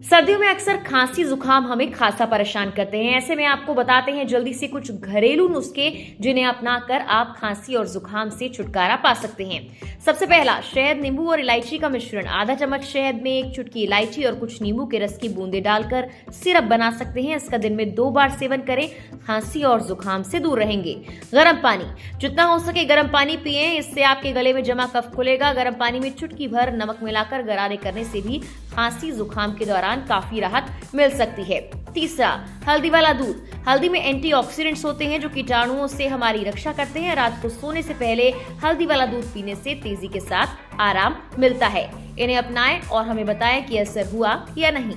सर्दियों में अक्सर खांसी जुकाम हमें खासा परेशान करते हैं। ऐसे में आपको बताते हैं जल्दी से कुछ घरेलू नुस्खे जिन्हें अपनाकर आप खांसी और जुकाम से छुटकारा पा सकते हैं। सबसे पहला, शहद, नींबू और इलायची का मिश्रण। आधा चम्मच शहद में 1 चुटकी इलायची और कुछ नींबू के रस की बूंदें डालकर सिरप बना सकते हैं। इसका दिन में 2 बार सेवन करें, खांसी और जुकाम से दूर रहेंगे। गर्म पानी, जितना हो सके गर्म पानी पिएं, इससे आपके गले में जमा कफ खुलेगा। गर्म पानी में चुटकी भर नमक मिलाकर गरारे करने से भी खांसी जुकाम के दौरान काफी राहत मिल सकती है। तीसरा, हल्दी वाला दूध। हल्दी में एंटीऑक्सीडेंट्स होते हैं जो कीटाणुओं से हमारी रक्षा करते हैं। रात को सोने से पहले हल्दी वाला दूध पीने से तेजी के साथ आराम मिलता है। इन्हें अपनाएं और हमें बताएं कि असर हुआ या नहीं।